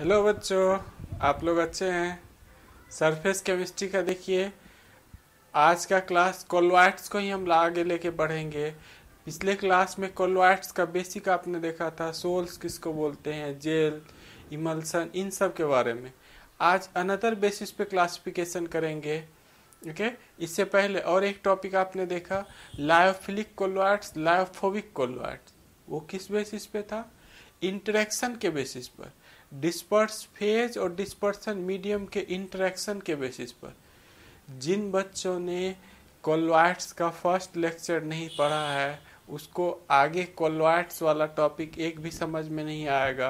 Hello बच्चों, आप लोग अच्छे हैं। सरफेस केमिस्ट्री का देखिए, आज का क्लास कोलोइड्स को ही हम आगे लेके बढ़ेंगे। पिछले क्लास में कोलोइड्स का बेसिक आपने देखा था, सोल्स किसको बोलते हैं, जेल, इमल्सन, इन सब के बारे में। आज अनदर बेसिस पे क्लासिफिकेशन करेंगे। ओके, इससे पहले और एक टॉपिक आपने देखा, लायोफिलिक कोलोइड्स, लायोफोबिक कोलोइड्स। वो किस बेसिस पे था? इंटरेक्शन के बेसिस पर, डिस्पर्स फेज और डिस्पर्सन मीडियम के इंटरेक्शन के बेसिस पर। जिन बच्चों ने कोलोइड्स का फर्स्ट लेक्चर नहीं पढ़ा है, उसको आगे कोलोइड्स वाला टॉपिक एक भी समझ में नहीं आएगा।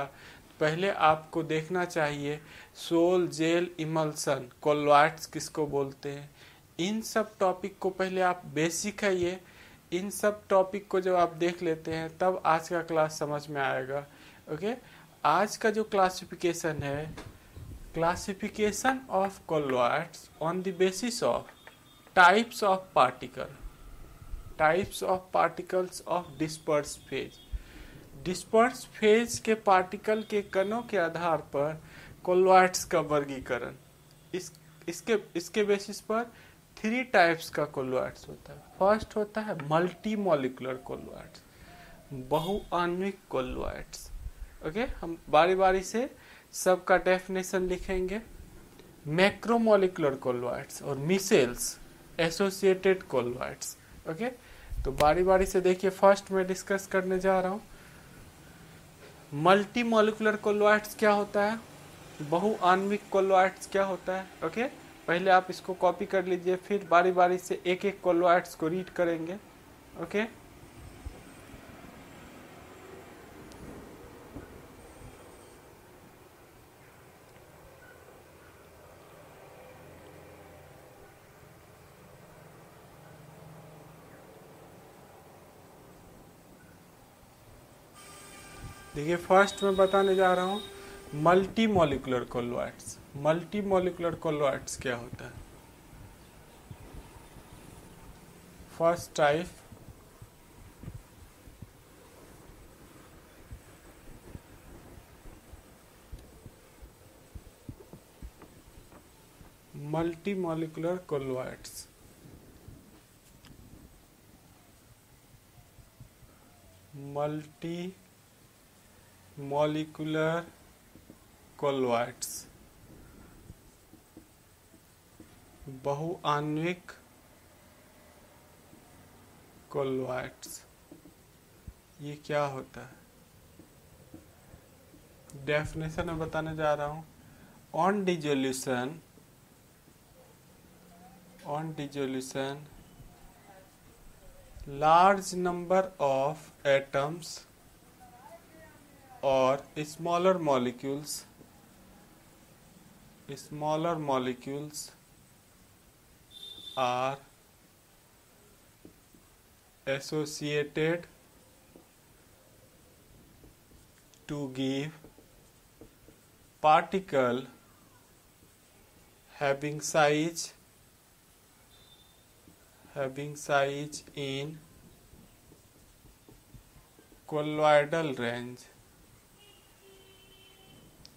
पहले आपको देखना चाहिए सोल, जेल, इमल्सन, कोलोइड्स किसको बोलते हैं। इन सब टॉपिक को पहले आप बेसिक है ये, इन सब टॉपिक को जब आप देख लेते हैं तब आज का क्लास समझ में आएगा। ओके, आज का जो क्लासिफिकेशन है, classification of colloids on the basis of types of particle, types of particles of disperse phase. Disperse phase के पार्टिकल के कणों के आधार पर कोलोइड्स का वर्गीकरण। इसके बेसिस पर थ्री टाइप्स का कोलोइड्स होता है। फर्स्ट होता है मल्टी मॉलिक्यूलर कोलोइड्स, बहुआण्विक कोलोइड्स। ओके, हम बारी बारी से सबका डेफिनेशन लिखेंगे। मैक्रोमोलिकुलर कोलोइड्स और मिसेल्स, एसोसिएटेड कोलोइड्स। ओके, तो बारी बारी से देखिए, फर्स्ट में डिस्कस करने जा रहा हूँ। मल्टी मॉलिकुलर कोलोइड्स क्या होता है, बहुआण्विक कोलोइड्स क्या होता है। ओके, पहले आप इसको कॉपी कर लीजिए, फिर बारी बारी से एक एक कोलोइड्स को रीड करेंगे। ओके, देखिए फर्स्ट में बताने जा रहा हूँ multi molecular colloids. Multi molecular colloids क्या होता है? First type multi molecular colloids. Multi molecular colloids, बहुआण्विक कोलोइड्स, ये क्या होता है? डेफिनेशन में बताने जा रहा हूँ। On dissolution, on dissolution large number of atoms or smaller molecules are associated to give particle having size in colloidal range.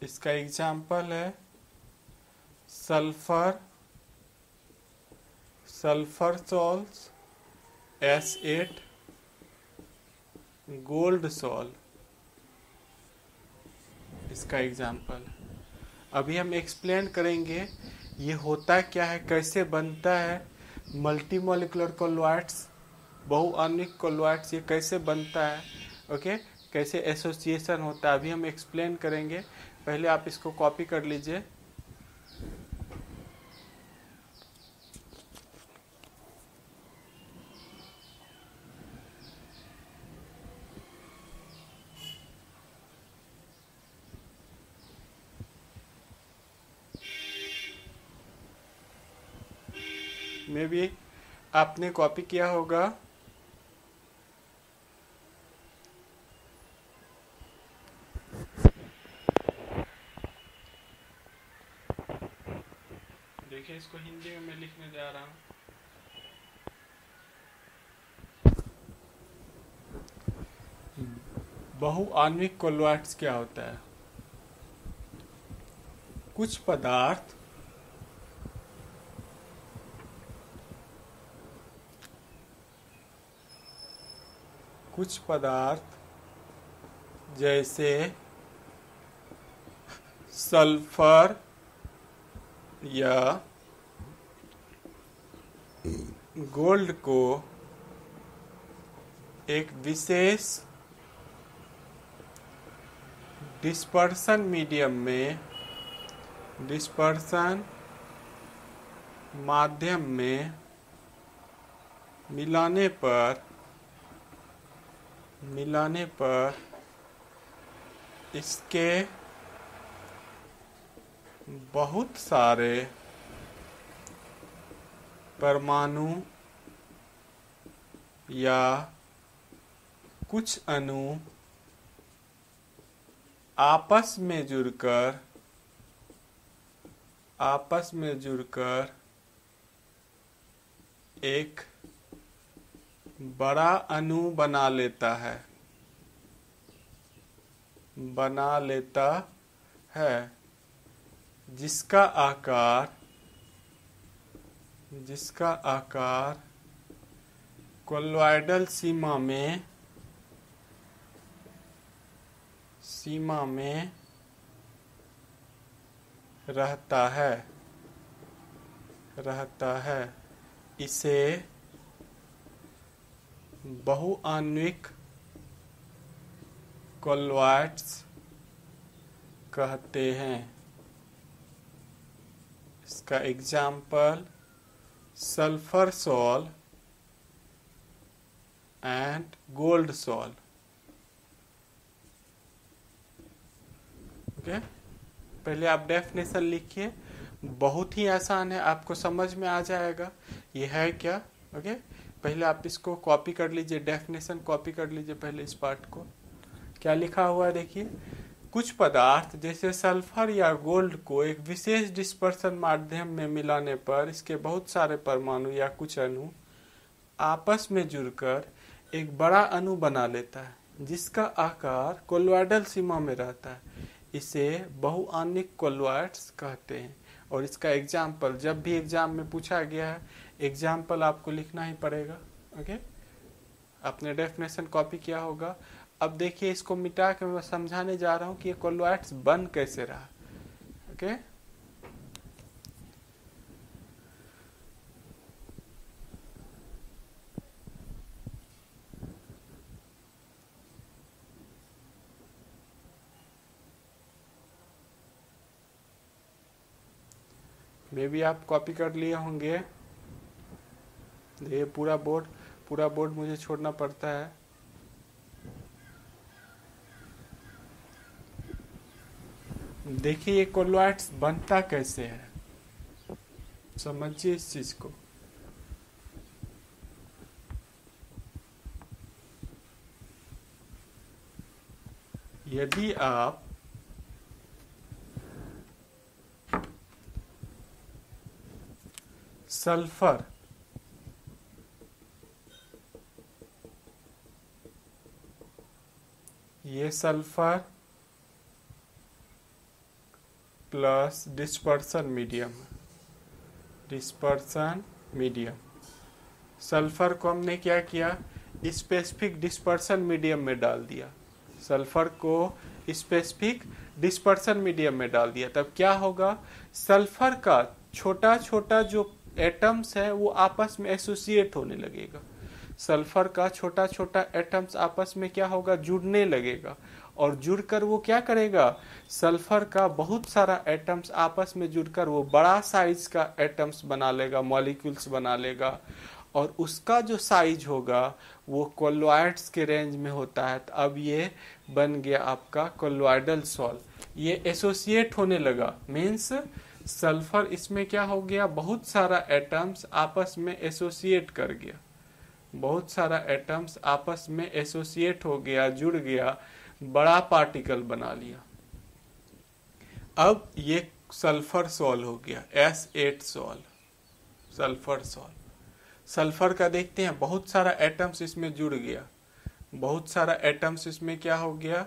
इसका एग्जाम्पल है sulphur, sulphur sols, S8, gold sol, इसका एग्जाम्पल। अभी हम एक्सप्लेन करेंगे ये होता क्या है, कैसे बनता है मल्टी मॉलिकुलर कोलोइड्स, बहुआण्विक कोलोइड्स, ये कैसे बनता है। ओके, कैसे एसोसिएशन होता है, अभी हम एक्सप्लेन करेंगे। पहले आप इसको कॉपी कर लीजिए। मे भी आपने कॉपी किया होगा। देखिए, इसको हिंदी में मैं लिखने जा रहा हूँ। बहुआण्विक कोलोइड्स क्या होता है? कुछ पदार्थ जैसे सल्फर या गोल्ड को एक विशेष डिस्पर्शन माध्यम में मिलाने पर इसके बहुत सारे परमाणु या कुछ अणु आपस में जुड़कर एक बड़ा अणु बना लेता है जिसका आकार कोलॉइडल सीमा में रहता है। इसे बहुआण्विक कोलॉइड्स कहते हैं। इसका example sulphur sol and gold sol. Okay, पहले आप डेफिनेशन लिखिए, बहुत ही आसान है, आपको समझ में आ जाएगा ये है क्या। ओके, पहले आप इसको कॉपी कर लीजिए, डेफिनेशन कॉपी कर लीजिए पहले इस पार्ट को। क्या लिखा हुआ है देखिए, कुछ पदार्थ जैसे सल्फर या गोल्ड को एक विशेष डिस्पर्शन माध्यम में मिलाने पर इसके बहुत सारे परमाणु या कुछ अणु आपस में जुड़कर एक बड़ा अणु बना लेता है जिसका आकार कोलॉइडल सीमा में रहता है। इसे बहुआण्विक कोलॉइड्स कहते हैं। और इसका एग्जाम्पल जब भी एग्जाम में पूछा गया है, एग्जाम्पल आपको लिखना ही पड़ेगा। ओके, आपने डेफिनेशन कॉपी किया होगा। अब देखिए, इसको मिटा के मैं समझाने जा रहा हूँ कि ये कोलॉइड्स बन कैसे रहा। ओके, मे भी आप कॉपी कर लिए होंगे। ये पूरा बोर्ड मुझे छोड़ना पड़ता है। देखिए ये कोलॉइड्स बनता कैसे है, समझिए इस चीज को। यदि आप सल्फर ये sulphur plus dispersion medium sulphur को हमने क्या किया, स्पेसिफिक डिस्पर्शन मीडियम में डाल दिया। सल्फर को स्पेसिफिक डिस्पर्शन मीडियम में डाल दिया, तब क्या होगा, सल्फर का छोटा छोटा जो एटम्स है वो आपस में एसोसिएट होने लगेगा। सल्फर का छोटा छोटा एटम्स आपस में क्या होगा, जुड़ने लगेगा। और जुड़कर वो क्या करेगा, सल्फर का बहुत सारा एटम्स आपस में जुड़कर वो बड़ा साइज का एटम्स बना लेगा, मॉलिक्यूल्स बना लेगा। और उसका जो साइज होगा वो कोलॉइड्स के रेंज में होता है। तो अब ये बन गया आपका कोलॉइडल सॉल। ये एसोसिएट होने लगा, मीन्स सल्फर इसमें क्या हो गया, बहुत सारा एटम्स आपस में एसोसिएट कर गया, बहुत सारा एटम्स आपस में एसोसिएट हो गया, जुड़ गया, बड़ा पार्टिकल बना लिया। अब ये सल्फर सॉल हो गया, S8 sol, sulphur sol. Sulphur का देखते हैं बहुत सारा एटम्स इसमें जुड़ गया, बहुत सारा एटम्स इसमें क्या हो गया,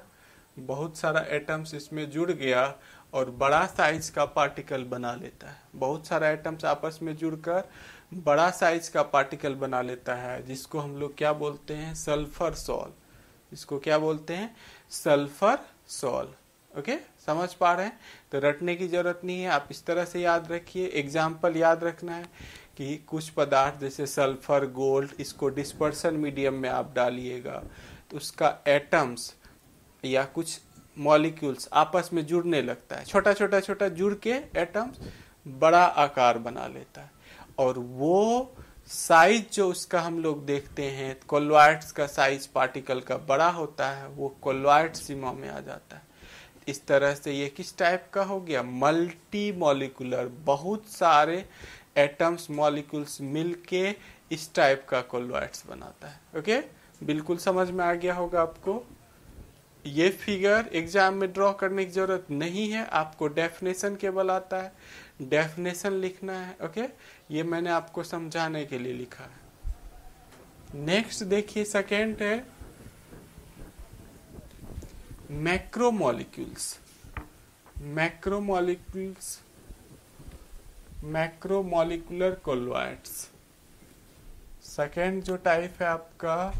बहुत सारा एटम्स इसमें जुड़ गया और बड़ा साइज का पार्टिकल बना लेता है। बहुत सारा एटम्स आपस में जुड़कर बड़ा साइज का पार्टिकल बना लेता है, जिसको हम लोग क्या बोलते हैं, सल्फर सॉल। इसको क्या बोलते हैं, सल्फर सॉल। ओके, समझ पा रहे हैं? तो रटने की जरूरत नहीं है, आप इस तरह से याद रखिए। एग्जाम्पल याद रखना है कि कुछ पदार्थ जैसे सल्फर, गोल्ड, इसको डिस्पर्सन मीडियम में आप डालिएगा तो उसका एटम्स या कुछ मॉलिक्यूल्स आपस में जुड़ने लगता है, छोटा छोटा छोटा जुड़ के एटम्स बड़ा आकार बना लेता है। और वो साइज जो उसका हम लोग देखते हैं, कोलॉइड्स का साइज पार्टिकल का बड़ा होता है, वो कोलॉइड सीमा में आ जाता है। इस तरह से ये किस टाइप का हो गया, मल्टी मॉलिकुलर, बहुत सारे एटम्स मॉलिक्यूल्स मिलके इस टाइप का कोलॉइड्स बनाता है। ओके, बिल्कुल समझ में आ गया होगा आपको। ये फिगर एग्जाम में ड्रॉ करने की जरूरत नहीं है, आपको डेफिनेशन केवल आता है, डेफिनेशन लिखना है। ओके, ये मैंने आपको समझाने के लिए लिखा है। नेक्स्ट देखिए, सेकेंड है macromolecules. Macromolecules, macromolecular colloids. Second जो टाइप है आपका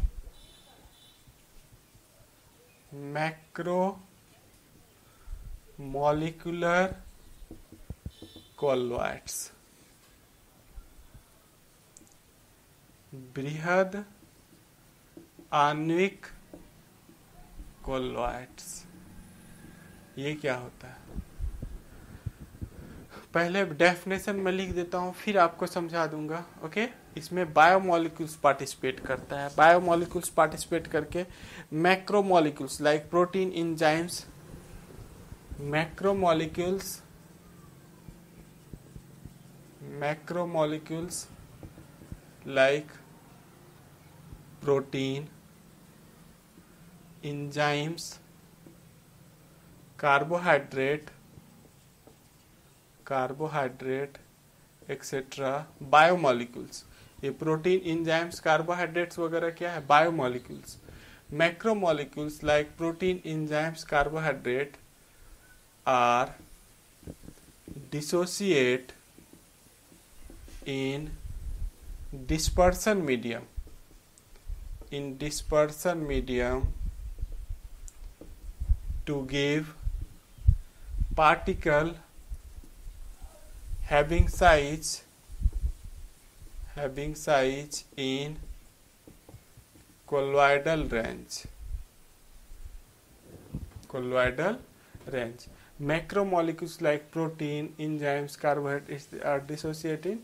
मैक्रो मॉलिक्यूलर कोलॉइड्स। बृहद आणविक कोलॉइड्स। ये क्या होता है, पहले डेफिनेशन में लिख देता हूँ, फिर आपको समझा दूंगा। ओके, इसमें बायोमोलिक्यूल्स पार्टिसिपेट करता है। बायोमोलिक्यूल्स पार्टिसिपेट करके macromolecules like protein, enzymes, macromolecules, macromolecules like protein, enzymes, carbohydrate, carbohydrate etcetera, biomolecules. ये प्रोटीन, एंजाइम्स, कार्बोहाइड्रेट्स वगैरह क्या है, biomolecules. Macromolecules like protein, enzymes, carbohydrate are dissociate in dispersion medium, in dispersion medium to give particle having size in colloidal range, colloidal range. Macromolecules like protein, enzymes, carbohydrates are dissociated in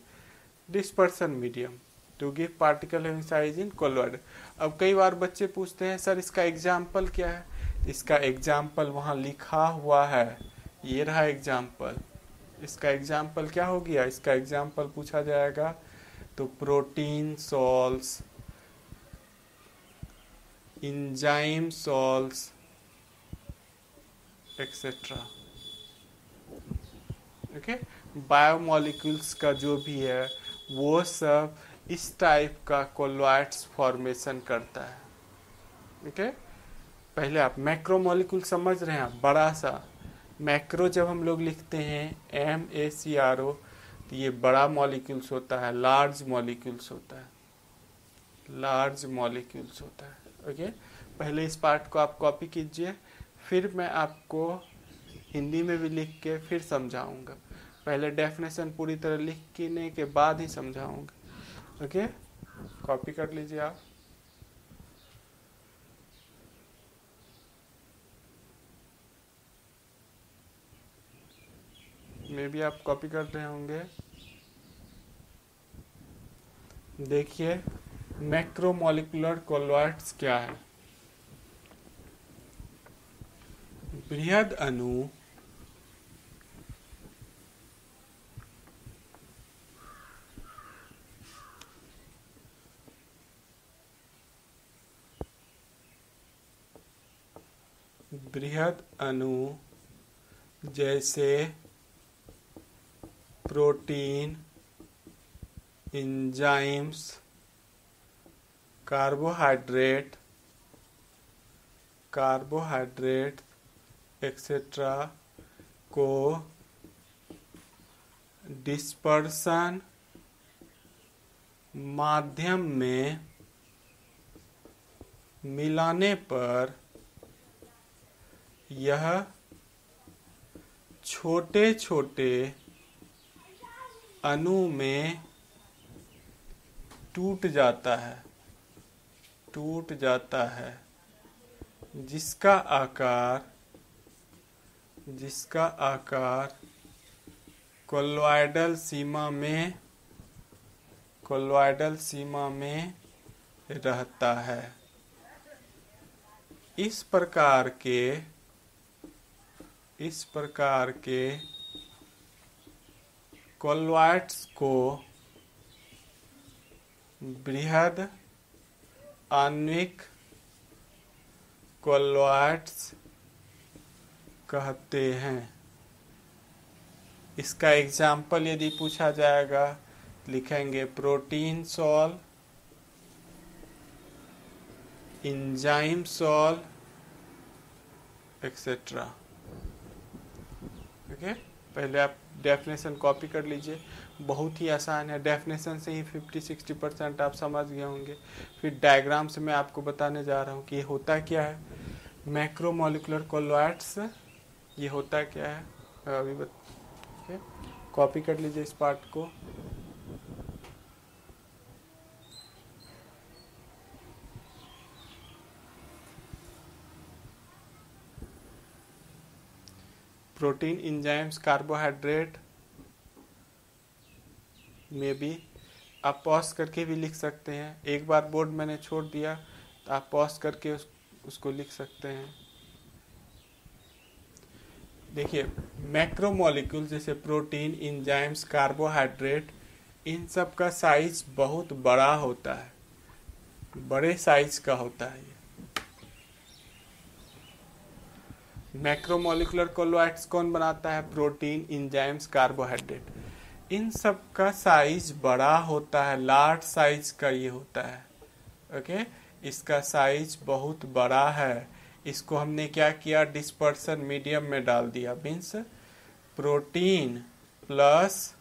dispersion medium to give particle having size in colloid. अब कई बार बच्चे पूछते हैं sir इसका example क्या है, इसका example वहाँ लिखा हुआ है, ये रहा एग्जाम्पल। इसका एग्जाम्पल क्या हो गया, इसका एग्जाम्पल पूछा जाएगा तो protein souls, enzyme souls etcetera. Okay, biomolecules का जो भी है वो सब इस टाइप का कोलॉइड्स फॉर्मेशन करता है। ओके, पहले आप मैक्रोमोलिक्यूल समझ रहे हैं, बड़ा सा मैक्रो जब हम लोग लिखते हैं MACRO तो ये बड़ा मॉलिक्यूल्स होता है, लार्ज मॉलिक्यूल्स होता है, लार्ज मॉलिक्यूल्स होता है। ओके, पहले इस पार्ट को आप कॉपी कीजिए, फिर मैं आपको हिंदी में भी लिख के फिर समझाऊंगा। पहले डेफिनेशन पूरी तरह लिखने के बाद ही समझाऊंगा। ओके, कॉपी कर लीजिए आप। मे भी आप कॉपी कर रहे होंगे। देखिए मैक्रोमोलिकुलर कोलॉइड्स क्या है। बृहद अणु बृहद अणु जैसे protein, enzymes, carbohydrate, carbohydrate etcetera को डिस्पर्सन माध्यम में मिलाने पर यह छोटे छोटे अणु में टूट जाता है जिसका आकार कोलॉइडल सीमा में रहता है। इस प्रकार के कोलॉइड्स को बृहद आणविक कोलॉइड्स कहते हैं। इसका एग्जाम्पल यदि पूछा जाएगा लिखेंगे protein sol, enzyme sol etcetera. Okay, पहले आप डेफिनेशन कॉपी कर लीजिए, बहुत ही आसान है। डेफिनेशन से ही 50-60% आप समझ गए होंगे। फिर डायग्राम से मैं आपको बताने जा रहा हूँ कि ये होता क्या है। मैक्रोमोलिकुलर कोलॉइड्स ये होता क्या है, अभी कॉपी कर लीजिए इस पार्ट को। प्रोटीन, एंजाइम्स, कार्बोहाइड्रेट में भी आप पॉज करके भी लिख सकते हैं। एक बार बोर्ड मैंने छोड़ दिया तो आप पॉज करके उसको लिख सकते हैं। देखिए, मैक्रोमोलिक्यूल जैसे प्रोटीन, एंजाइम्स, कार्बोहाइड्रेट, इन सब का साइज बहुत बड़ा होता है, बड़े साइज का होता है। मैक्रोमोलिकुलर कोलॉइड्स कौन बनाता है? Protein, enzymes, carbohydrate. इन सब का साइज बड़ा होता है, लार्ज साइज का ये होता है। ओके, इसका साइज बहुत बड़ा है। इसको हमने क्या किया, डिस्पर्सन मीडियम में डाल दिया। Means protein plus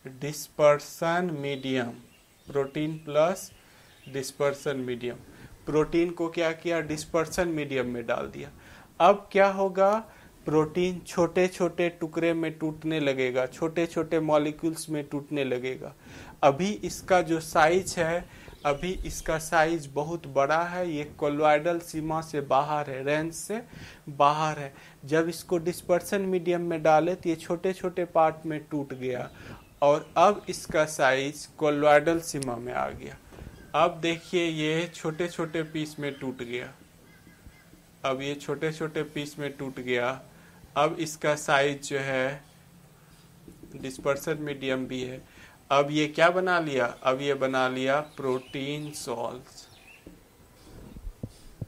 dispersion medium, protein plus dispersion medium. Protein को क्या किया, डिस्पर्सन मीडियम में डाल दिया। अब क्या होगा, प्रोटीन छोटे छोटे टुकड़े में टूटने लगेगा, छोटे छोटे मॉलिक्यूल्स में टूटने लगेगा। अभी इसका जो साइज है, अभी इसका साइज बहुत बड़ा है, ये कोलॉइडल सीमा से बाहर है, रेंज से बाहर है। जब इसको डिस्पर्सन मीडियम में डाले तो ये छोटे छोटे पार्ट में टूट गया और अब इसका साइज कोलॉइडल सीमा में आ गया। अब देखिए ये छोटे छोटे पीस में टूट गया, अब ये छोटे छोटे पीस में टूट गया। अब इसका साइज जो है डिस्पर्सन मीडियम भी है। अब ये क्या बना लिया, अब ये बना लिया प्रोटीन सॉल्स।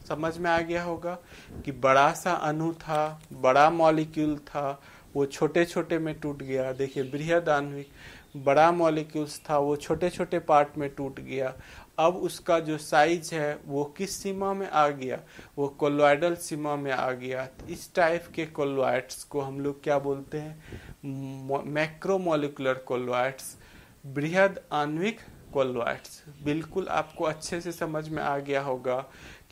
समझ में आ गया होगा कि बड़ा सा अणु था, बड़ा मॉलिक्यूल था, वो छोटे छोटे में टूट गया। देखिए बृहद आणविक बड़ा मॉलिक्यूल्स था, वो छोटे छोटे पार्ट में टूट गया। अब उसका जो साइज है वो किस सीमा में आ गया, वो कोलॉइडल सीमा में आ गया। इस टाइप के कोलॉइड्स को हम लोग क्या बोलते हैं, मैक्रोमोलिकुलर कोलॉइड्स, बृहद आणविक कोलॉइड्स। बिल्कुल आपको अच्छे से समझ में आ गया होगा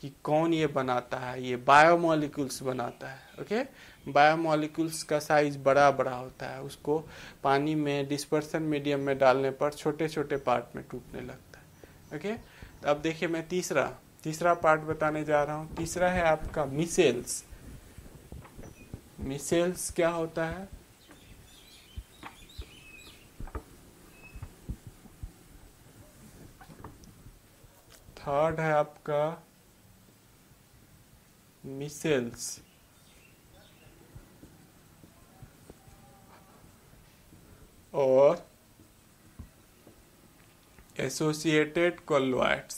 कि कौन ये बनाता है, ये बायोमोलिक्यूल्स बनाता है। ओके, बायोमोलिक्यूल्स का साइज बड़ा बड़ा होता है, उसको पानी में डिस्पर्सन मीडियम में डालने पर छोटे छोटे पार्ट में टूटने लगता है। ओके, तो अब देखिए मैं तीसरा पार्ट बताने जा रहा हूँ। तीसरा है आपका मिसेल्स। मिसेल्स क्या होता है, थर्ड है आपका मिसेल्स। और एसोसिएटेड कोलॉइड्स,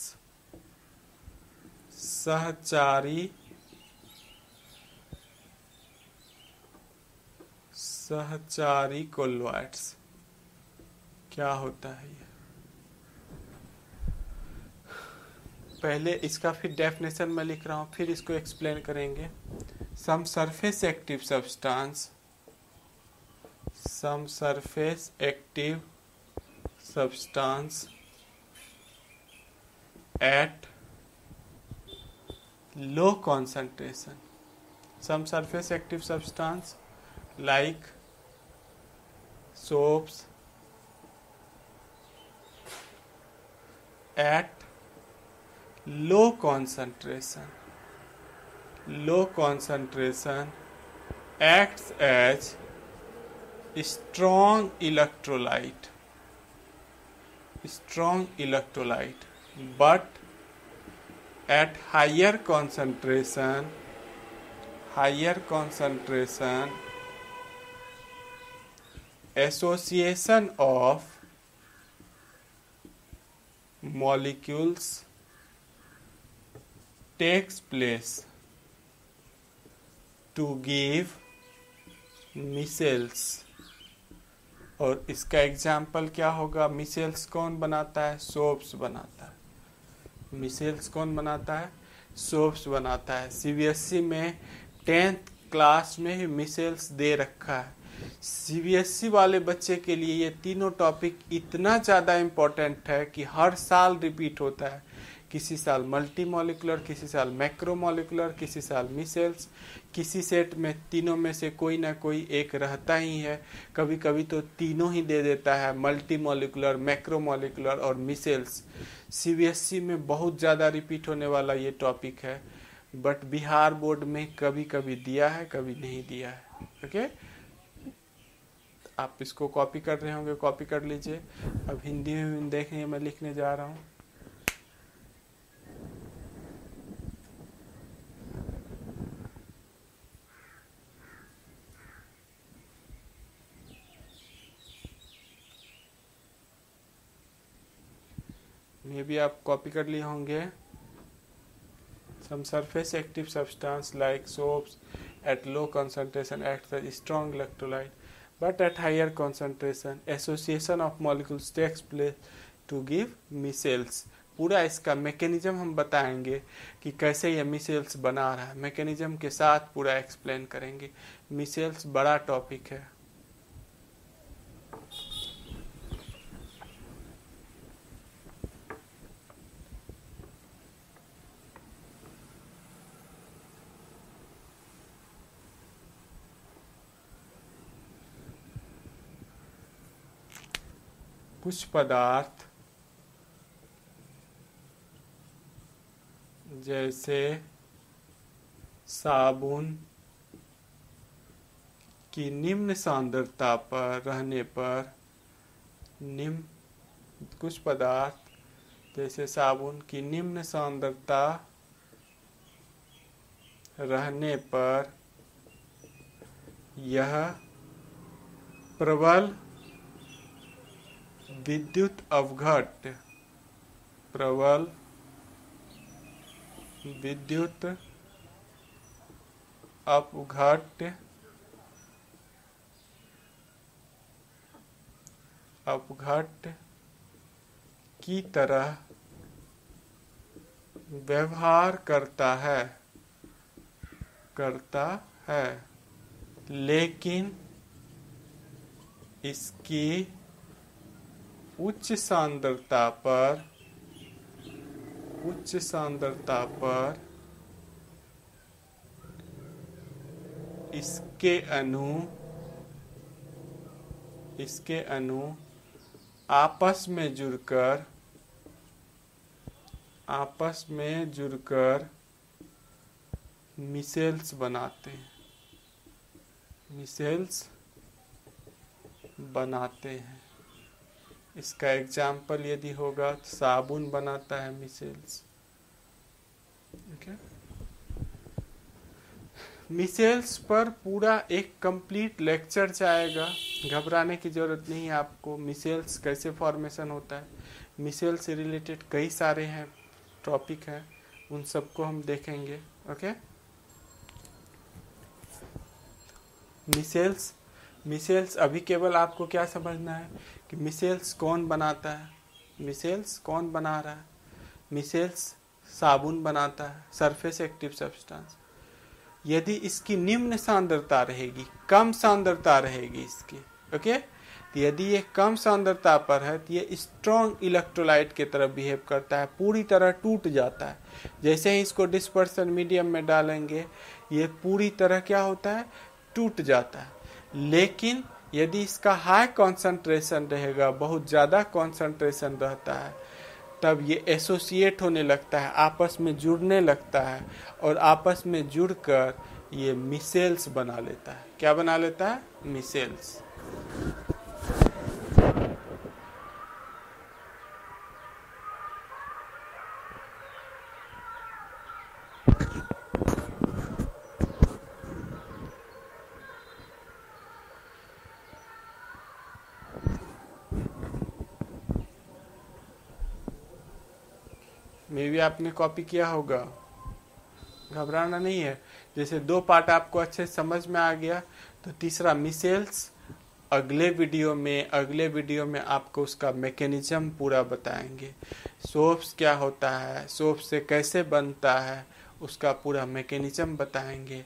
सहचारी कोलॉइड्स क्या होता है ये, पहले इसका फिर डेफिनेशन मैं लिख रहा हूँ, फिर इसको एक्सप्लेन करेंगे। some surface active substance at low concentration. Some surface active substance like soaps at low concentration acts as strong electrolyte, but at higher concentration association of molecules takes place to give micelles. और इसका example क्या होगा? Micelles कौन बनाता है? Soaps बनाता है। Micelles कौन बनाता है? सोप्स बनाता है। सीबीएसई में 10th क्लास में ही मिसेल्स दे रखा है। सीबीएसई वाले बच्चे के लिए ये तीनों टॉपिक इतना ज़्यादा इम्पोर्टेंट है कि हर साल रिपीट होता है। किसी साल मल्टी मॉलिकुलर, किसी साल मैक्रो मॉलिकुलर, किसी साल मिसेल्स। किसी सेट में तीनों में से कोई ना कोई एक रहता ही है। कभी कभी तो तीनों ही दे देता है, मल्टी मॉलिकुलर, मैक्रो मॉलिकुलर और मिसेल्स। सीबीएसई में बहुत ज़्यादा रिपीट होने वाला ये टॉपिक है, बट बिहार बोर्ड में कभी कभी दिया है, कभी नहीं दिया है। ओके, आप इसको कॉपी कर रहे होंगे, कॉपी कर लीजिए। अब हिंदी में देखिए, मैं लिखने जा रहा हूँ। मे भी आप कॉपी कर लिए होंगे। Some surface active substance like soaps at low concentration acts as strong electrolyte, but at higher concentration association of molecules takes place to give micelles। पूरा इसका मैकेनिज्म हम बताएंगे कि कैसे ये मिसेल्स बना रहा है। मैकेनिज्म के साथ पूरा एक्सप्लेन करेंगे। मिसेल्स बड़ा टॉपिक है। कुछ पदार्थ जैसे साबुन की निम्न सांद्रता पर रहने पर कुछ पदार्थ जैसे साबुन की निम्न सांद्रता रहने पर यह प्रबल विद्युत अपघट्य की तरह व्यवहार करता है, लेकिन इसकी उच्च सांद्रता पर इसके अणु आपस में जुड़कर मिसेल्स बनाते हैं। इसका एग्जाम्पल यदि होगा तो साबुन बनाता है मिसेल्स। ओके, मिसेल्स पर पूरा एक कंप्लीट लेक्चर जाएगा, घबराने की जरूरत नहीं है आपको। मिसेल्स कैसे फॉर्मेशन होता है, मिसेल्स से रिलेटेड कई सारे हैं टॉपिक हैं, उन सबको हम देखेंगे। ओके, मिसेल्स अभी केवल आपको क्या समझना है कि मिसेल्स कौन बनाता है, मिसेल्स कौन बना रहा है। मिसेल्स साबुन बनाता है, सरफेस एक्टिव सब्सटेंस। यदि इसकी निम्न सांद्रता रहेगी, कम सांद्रता रहेगी इसकी, ओके, तो यदि ये कम सांद्रता पर है तो ये स्ट्रॉन्ग इलेक्ट्रोलाइट की तरह बिहेव करता है, पूरी तरह टूट जाता है। जैसे ही इसको डिस्पर्सन मीडियम में डालेंगे ये पूरी तरह क्या होता है, टूट जाता है। लेकिन यदि इसका हाई कॉन्सेंट्रेशन रहेगा, बहुत ज़्यादा कॉन्सेंट्रेशन रहता है, तब ये एसोसिएट होने लगता है, आपस में जुड़ने लगता है, और आपस में जुड़कर ये मिसेल्स बना लेता है। क्या बना लेता है? मिसेल्स। मे भी आपने कॉपी किया होगा, घबराना नहीं है। जैसे 2 पार्ट आपको अच्छे समझ में आ गया, तो तीसरा मिसेल्स अगले वीडियो में आपको उसका मैकेनिज्म पूरा बताएंगे। सोप्स क्या होता है, सोप से कैसे बनता है, उसका पूरा मैकेनिज्म बताएंगे।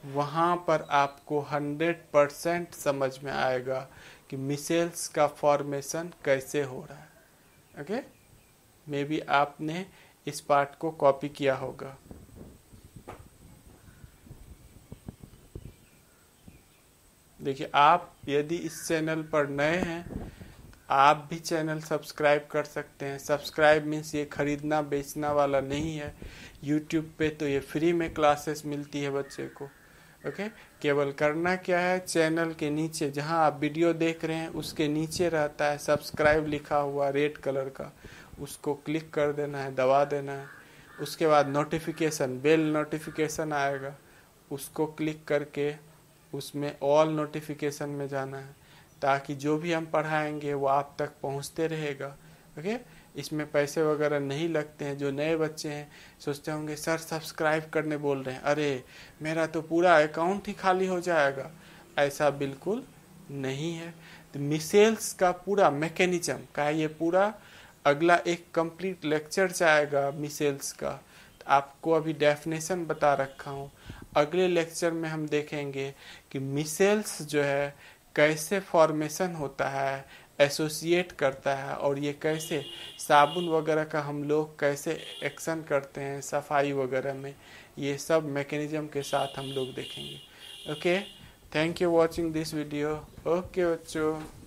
वहाँ पर आपको 100% समझ में आएगा कि मिसेल्स का फॉर्मेशन कैसे हो रहा है। ओके, मे बी आपने इस पार्ट को कॉपी किया होगा। देखिए, आप यदि इस चैनल पर नए हैं, आप भी चैनल सब्सक्राइब कर सकते हैं। सब्सक्राइब मीन्स ये खरीदना बेचना वाला नहीं है। यूट्यूब पे तो ये फ्री में क्लासेस मिलती है बच्चे को। ओके, केवल करना क्या है, चैनल के नीचे जहां आप वीडियो देख रहे हैं उसके नीचे रहता है सब्सक्राइब लिखा हुआ रेड कलर का, उसको क्लिक कर देना है, दबा देना है। उसके बाद नोटिफिकेशन, बेल नोटिफिकेशन आएगा, उसको क्लिक करके उसमें ऑल नोटिफिकेशन में जाना है, ताकि जो भी हम पढ़ाएंगे वो आप तक पहुंचते रहेगा। ओके, इसमें पैसे वगैरह नहीं लगते हैं। जो नए बच्चे हैं सोचते होंगे सर सब्सक्राइब करने बोल रहे हैं, अरे मेरा तो पूरा अकाउंट ही खाली हो जाएगा। ऐसा बिल्कुल नहीं है। तो मिसेल्स का पूरा मैकेनिज्म का ये पूरा अगला एक कंप्लीट लेक्चर जाएगा मिसेल्स का। तो आपको अभी डेफिनेशन बता रखा हूँ, अगले लेक्चर में हम देखेंगे कि मिसेल्स जो है कैसे फॉर्मेशन होता है, एसोसिएट करता है, और ये कैसे साबुन वगैरह का हम लोग कैसे एक्शन करते हैं सफाई वगैरह में, ये सब मैकेनिज्म के साथ हम लोग देखेंगे। Okay, thank you watching this video. Okay बच्चों।